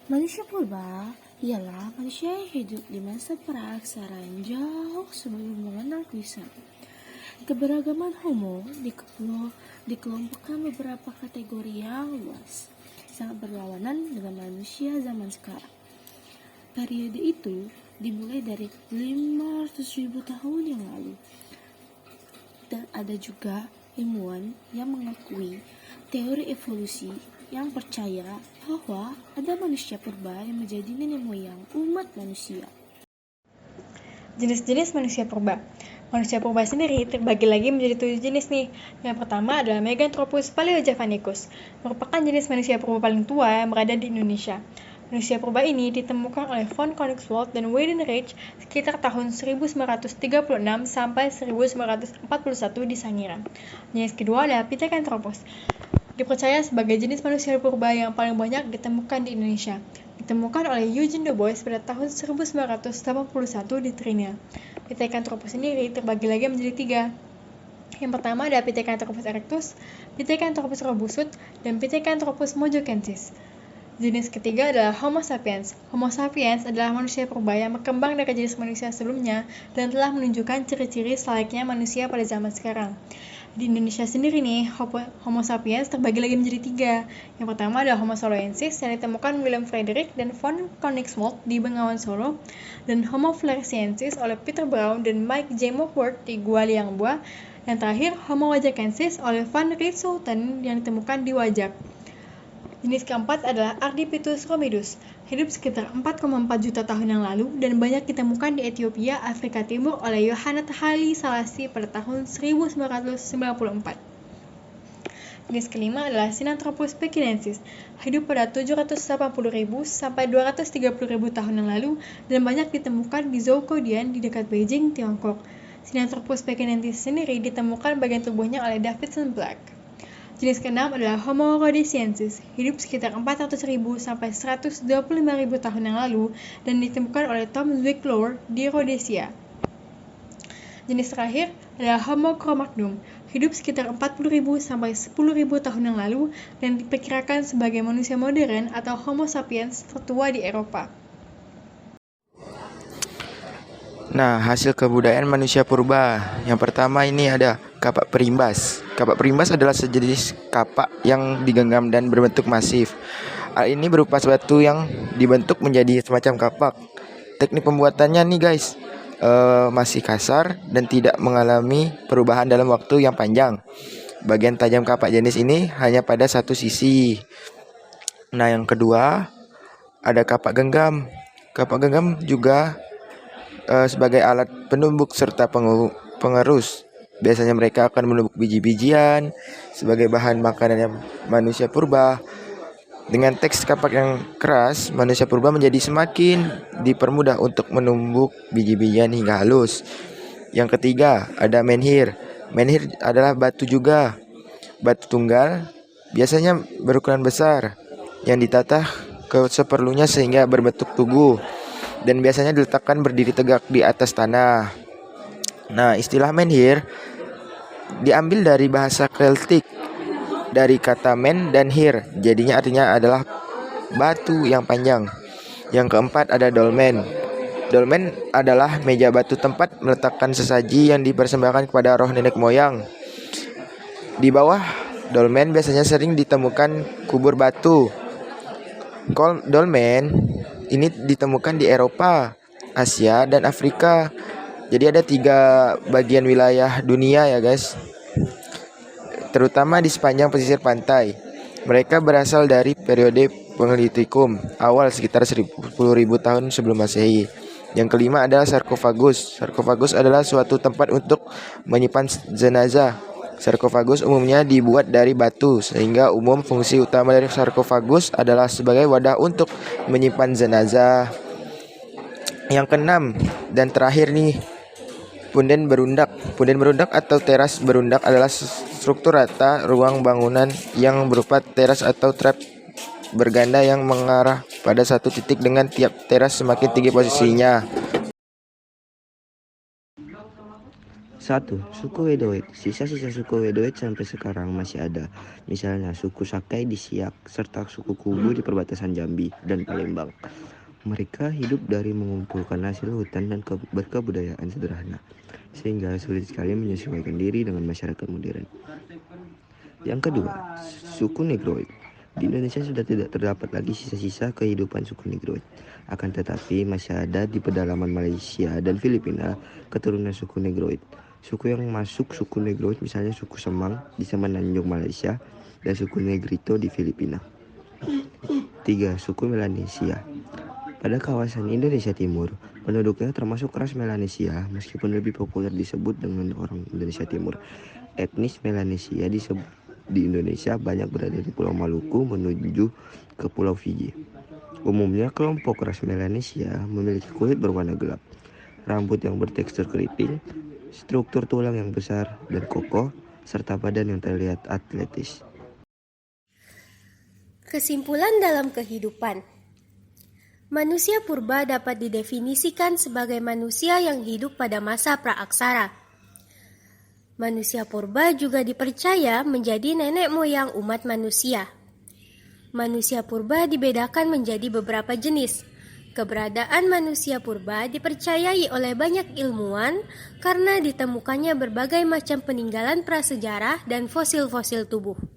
Manusia purba ialah manusia yang hidup di masa praaksaraan jauh sebelum mengenal tulisan. Keberagaman Homo dikelompokkan beberapa kategori yang luas, sangat berlawanan dengan manusia zaman sekarang. Periode itu dimulai dari 500.000 tahun yang lalu. Dan ada juga ilmuwan yang mengakui teori evolusi yang percaya bahwa ada manusia purba yang menjadi nenek moyang umat manusia. Jenis-jenis manusia purba. Manusia purba sendiri terbagi lagi menjadi 7 jenis nih. Yang pertama adalah Meganthropus paleojavanicus, merupakan jenis manusia purba paling tua yang berada di Indonesia. Manusia purba ini ditemukan oleh von Koenigswald dan Weidenreich sekitar tahun 1936 sampai 1941 di Sangiran. Jenis kedua adalah Pithecanthropus, dipercaya sebagai jenis manusia purba yang paling banyak ditemukan di Indonesia. Ditemukan oleh Eugene Du Bois pada tahun 1981 di Trinidad. Pithecanthropus sendiri terbagi lagi menjadi 3. Yang pertama adalah Pithecanthropus erectus, Pithecanthropus robustut, dan Pithecanthropus mojokensis. Jenis ketiga adalah Homo sapiens. Homo sapiens adalah manusia purba yang berkembang dari jenis manusia sebelumnya dan telah menunjukkan ciri-ciri selayaknya manusia pada zaman sekarang. Di Indonesia sendiri nih, Homo sapiens terbagi lagi menjadi 3. Yang pertama adalah Homo soloensis yang ditemukan William Frederick dan von Koenigswald di Bengawan Solo, dan Homo floresiensis oleh Peter Brown dan Mike J. Mockworth di Gua Liangbua, dan terakhir Homo wajakensis oleh Van Riethouten yang ditemukan di Wajak. Jenis keempat adalah Ardipithecus romidus, hidup sekitar 4,4 juta tahun yang lalu dan banyak ditemukan di Ethiopia, Afrika Timur oleh Yohannes Haile Selassie pada tahun 1994. Jenis kelima adalah Sinanthropus pekinensis, hidup pada 780.000 sampai 230.000 tahun yang lalu dan banyak ditemukan di Zhoukoudian di dekat Beijing, Tiongkok. Sinanthropus pekinensis sendiri ditemukan bagian tubuhnya oleh Davidson Black. Jenis keenam adalah Homo rhodesiensis, hidup sekitar 400.000 sampai 125.000 tahun yang lalu dan ditemukan oleh Tom Zwicklow di Rhodesia. Jenis terakhir adalah Homo cro-magnon, hidup sekitar 40.000 sampai 10.000 tahun yang lalu dan diperkirakan sebagai manusia modern atau Homo sapiens tertua di Eropa. Nah, hasil kebudayaan manusia purba. Yang pertama ini ada kapak perimbas. Kapak perimbas adalah sejenis kapak yang digenggam dan berbentuk masif. Hal ini berupa batu yang dibentuk menjadi semacam kapak. Teknik pembuatannya nih guys, masih kasar dan tidak mengalami perubahan dalam waktu yang panjang. Bagian tajam kapak jenis ini hanya pada satu sisi. Nah, yang kedua ada kapak genggam. Kapak genggam juga sebagai alat penumbuk serta pengerus. Biasanya mereka akan menumbuk biji-bijian sebagai bahan makanan yang manusia purba. Dengan teks kapak yang keras, manusia purba menjadi semakin dipermudah untuk menumbuk biji-bijian hingga halus. Yang ketiga, ada menhir. Menhir adalah batu juga. Batu tunggal, biasanya berukuran besar, yang ditata seperlunya sehingga berbentuk tugu dan biasanya diletakkan berdiri tegak di atas tanah. Nah, istilah menhir diambil dari bahasa Keltik dari kata men dan hir, jadinya artinya adalah batu yang panjang. Yang keempat ada dolmen. Dolmen adalah meja batu tempat meletakkan sesaji yang dipersembahkan kepada roh nenek moyang. Di bawah dolmen biasanya sering ditemukan kubur batu. Dolmen ini ditemukan di Eropa, Asia, dan Afrika. Jadi ada 3 bagian wilayah dunia ya guys, terutama di sepanjang pesisir pantai. Mereka berasal dari periode Paleolitikum awal sekitar 10.000 tahun sebelum Masehi. Yang kelima adalah sarkofagus. Sarkofagus adalah suatu tempat untuk menyimpan jenazah. Sarkofagus umumnya dibuat dari batu, sehingga umum fungsi utama dari sarkofagus adalah sebagai wadah untuk menyimpan jenazah. Yang keenam dan terakhir nih, punden berundak. Punden berundak atau teras berundak adalah struktur rata ruang bangunan yang berupa teras atau trap berganda yang mengarah pada satu titik dengan tiap teras semakin tinggi posisinya. 1. Suku Wedoid. Sisa-sisa suku Wedoid sampai sekarang masih ada. Misalnya suku Sakai di Siak, serta suku Kubu di perbatasan Jambi dan Palembang. Mereka hidup dari mengumpulkan hasil hutan dan berkebudayaan sederhana, sehingga sulit sekali menyesuaikan diri dengan masyarakat modern. Yang kedua, suku Negroid. Di Indonesia sudah tidak terdapat lagi sisa-sisa kehidupan suku Negroid. Akan tetapi masih ada di pedalaman Malaysia dan Filipina keturunan suku Negroid. Suku yang masuk suku Negroid misalnya suku Semang di Semenanjung Malaysia dan suku Negrito di Filipina. 3. Suku Melanesia. Pada kawasan Indonesia Timur, penduduknya termasuk ras Melanesia meskipun lebih populer disebut dengan orang Indonesia Timur. Etnis Melanesia di Indonesia banyak berada di Pulau Maluku menuju ke Pulau Fiji. Umumnya kelompok ras Melanesia memiliki kulit berwarna gelap, rambut yang bertekstur keriting, struktur tulang yang besar dan kokoh, serta badan yang terlihat atletis. Kesimpulan dalam kehidupan. Manusia purba dapat didefinisikan sebagai manusia yang hidup pada masa praaksara. Manusia purba juga dipercaya menjadi nenek moyang umat manusia. Manusia purba dibedakan menjadi beberapa jenis. Keberadaan manusia purba dipercayai oleh banyak ilmuwan karena ditemukannya berbagai macam peninggalan prasejarah dan fosil-fosil tubuh.